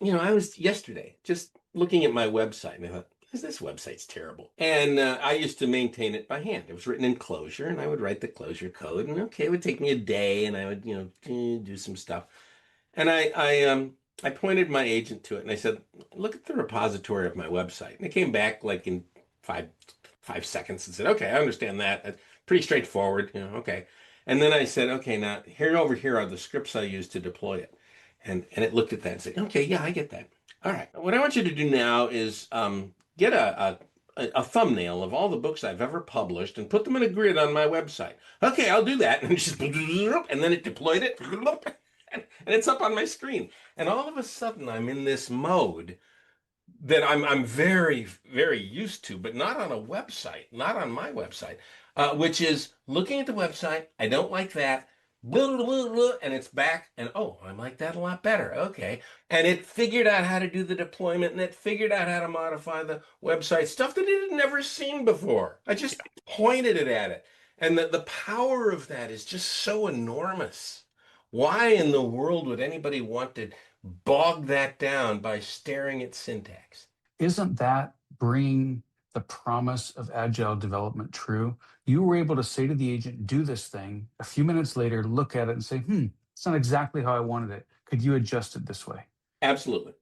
I was yesterday just looking at my website and I thought, this website's terrible. And I used to maintain it by hand. It was written in Clojure and I would write the Clojure code. And okay, it would take me a day and I would, do some stuff. And I pointed my agent to it and I said, look at the repository of my website. And it came back like in five, 5 seconds and said, okay, I understand that. That's pretty straightforward, okay. And then I said, okay, now here over here are the scripts I use to deploy it. And it looked at that and said, okay, yeah, I get that. All right. What I want you to do now is get a thumbnail of all the books I've ever published and put them in a grid on my website. Okay, I'll do that. And just and then it deployed it, and it's up on my screen. And all of a sudden, I'm in this mode that I'm very, very used to, but not on a website, not on my website, which is looking at the website. I don't like that. Blah, blah, blah, blah, and it's back, and oh, I like that a lot better. Okay. And it figured out how to do the deployment, and it figured out how to modify the website, stuff that it had never seen before. I just pointed it at it. And the power of that is just so enormous. Why in the world would anybody want to bog that down by staring at syntax? Isn't that bringing the promise of agile development true? You were able to say to the agent, do this thing. A few minutes later, look at it and say, it's not exactly how I wanted it. Could you adjust it this way? Absolutely.